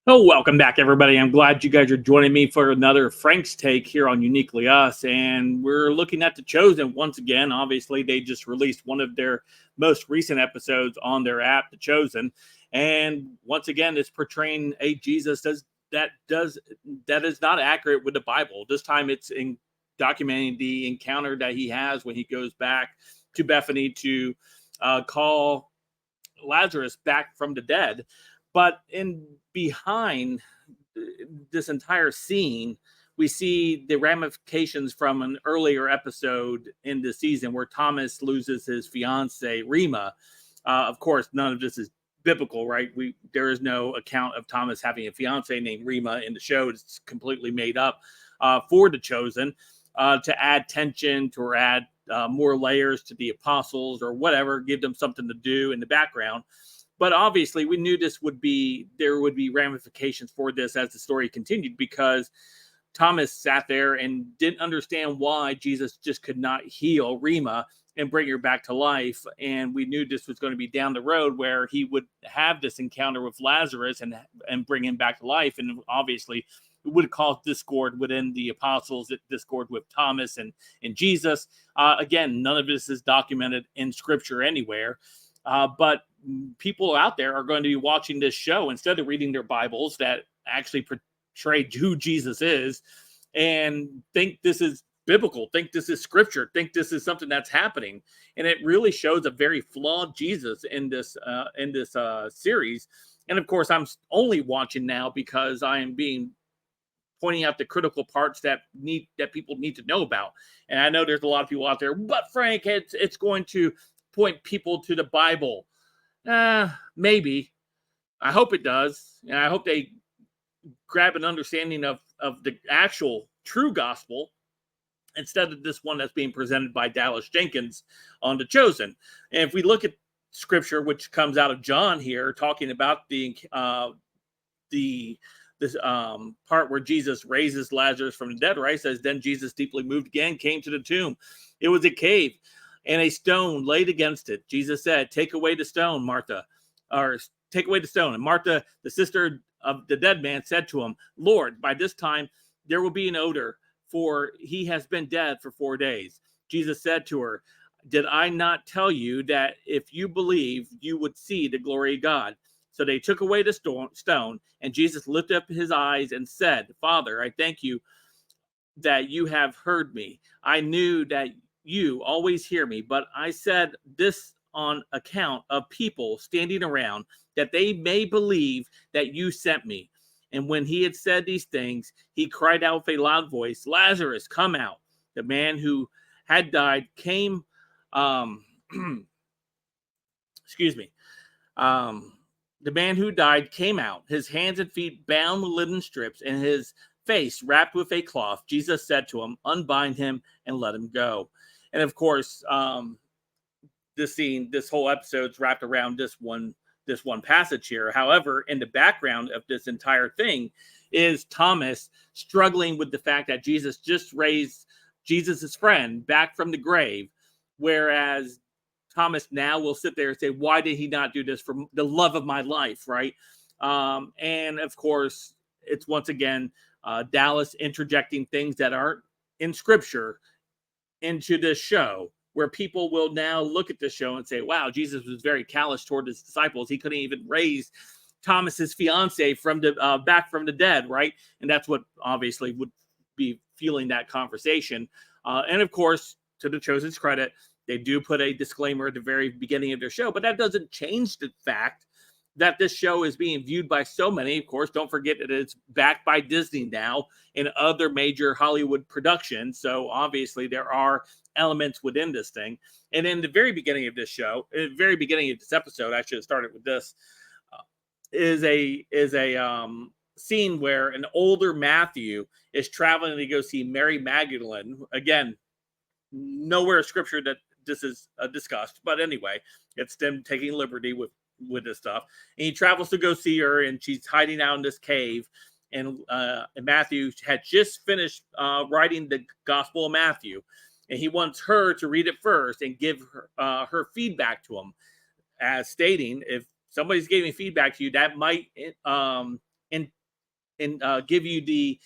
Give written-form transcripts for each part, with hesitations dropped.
Oh, welcome back, everybody. I'm glad you guys are joining me for another Frank's Take here on Uniquely Us. And we're looking at The Chosen once again. Obviously, they just released one of their most recent episodes on their app, The Chosen. And once again, it's portraying a Jesus that is not accurate with the Bible. This time it's in documenting the encounter that he has when he goes back to Bethany to call Lazarus back from the dead. But in behind this entire scene, we see the ramifications from an earlier episode in the season where Thomas loses his fiance Rima. Of course, none of this is biblical, right? There is no account of Thomas having a fiance named Rima in the show. It's completely made up for The Chosen to add tension, to add more layers to the apostles or whatever, give them something to do in the background. But obviously, we knew there would be ramifications for this as the story continued, because Thomas sat there and didn't understand why Jesus just could not heal Rima and bring her back to life. And we knew this was going to be down the road where he would have this encounter with Lazarus and bring him back to life. And obviously, it would cause discord within the apostles, discord with Thomas and Jesus. Again, none of this is documented in scripture anywhere. But people out there are going to be watching this show instead of reading their Bibles that actually portray who Jesus is and think this is biblical, think this is scripture, think this is something that's happening. And it really shows a very flawed Jesus in this series. And of course, I'm only watching now because I am pointing out the critical parts that people need to know about. And I know there's a lot of people out there, but Frank, it's going to point people to the Bible. Maybe. I hope it does. And I hope they grab an understanding of the actual true gospel instead of this one that's being presented by Dallas Jenkins on The Chosen. And if we look at scripture, which comes out of John here, talking about this part where Jesus raises Lazarus from the dead, right? It says, then Jesus, deeply moved again, came to the tomb. It was a cave, and a stone laid against it. Jesus said, take away the stone, Martha, or take away the stone. And Martha, the sister of the dead man, said to him, Lord, by this time there will be an odor, for he has been dead for 4 days. Jesus said to her, did I not tell you that if you believe, you would see the glory of God? So they took away the stone, and Jesus lifted up his eyes and said, Father, I thank you that you have heard me. I knew that you always hear me, but I said this on account of people standing around, that they may believe that you sent me. And when he had said these things, he cried out with a loud voice, Lazarus, come out. The man who had died came, excuse me, the man who died came out, his hands and feet bound with linen strips, and his face wrapped with a cloth. Jesus said to him, unbind him and let him go. And of course, this whole episode's wrapped around this one passage here. However, in the background of this entire thing is Thomas struggling with the fact that Jesus just raised Jesus's friend back from the grave, whereas Thomas now will sit there and say, why did he not do this for the love of my life, right? And of course, it's once again Dallas interjecting things that aren't in scripture into this show, where people will now look at this show and say, wow, Jesus was very callous toward his disciples. He couldn't even raise Thomas's fiance from the back from the dead, right? And that's what obviously would be fueling that conversation. And of course, to The Chosen's credit, they do put a disclaimer at the very beginning of their show, but that doesn't change the fact that this show is being viewed by so many. Of course, don't forget that it's backed by Disney now and other major Hollywood productions. So obviously there are elements within this thing. And in the very beginning of this show, in the very beginning of this episode, I should have started with this, is a scene where an older Matthew is traveling to go see Mary Magdalene. Again, nowhere in scripture that this is discussed, but anyway, it's them taking liberty with this stuff. And he travels to go see her, and she's hiding out in this cave. And Matthew had just finished writing the Gospel of Matthew, and he wants her to read it first and give her feedback to him, as stating, if somebody's giving feedback to you, that might give you the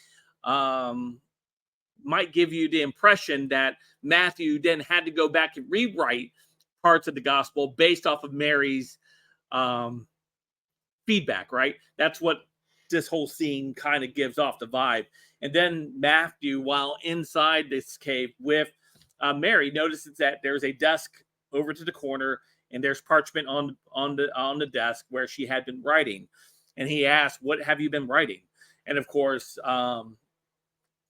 might give you the impression that Matthew then had to go back and rewrite parts of the gospel based off of Mary's feedback, right? That's what this whole scene kind of gives off the vibe. And then Matthew, while inside this cave with Mary, notices that there's a desk over to the corner, and there's parchment on the desk where she had been writing. And he asks, "What have you been writing?" And of course,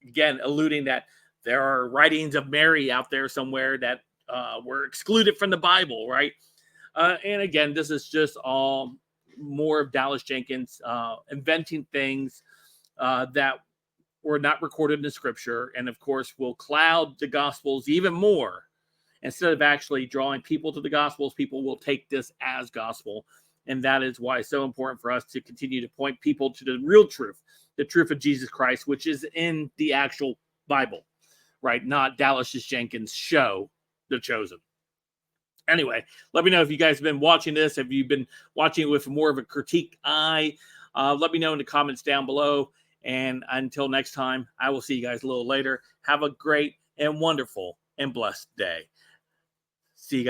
again, alluding that there are writings of Mary out there somewhere that were excluded from the Bible, right? And again, this is just all more of Dallas Jenkins inventing things that were not recorded in the scripture, and of course will cloud the gospels even more. Instead of actually drawing people to the gospels, people will take this as gospel. And that is why it's so important for us to continue to point people to the real truth, the truth of Jesus Christ, which is in the actual Bible, right? Not Dallas Jenkins' show, The Chosen. Anyway, let me know if you guys have been watching this. Have you been watching it with more of a critique eye? Let me know in the comments down below. And until next time, I will see you guys a little later. Have a great and wonderful and blessed day. See you guys.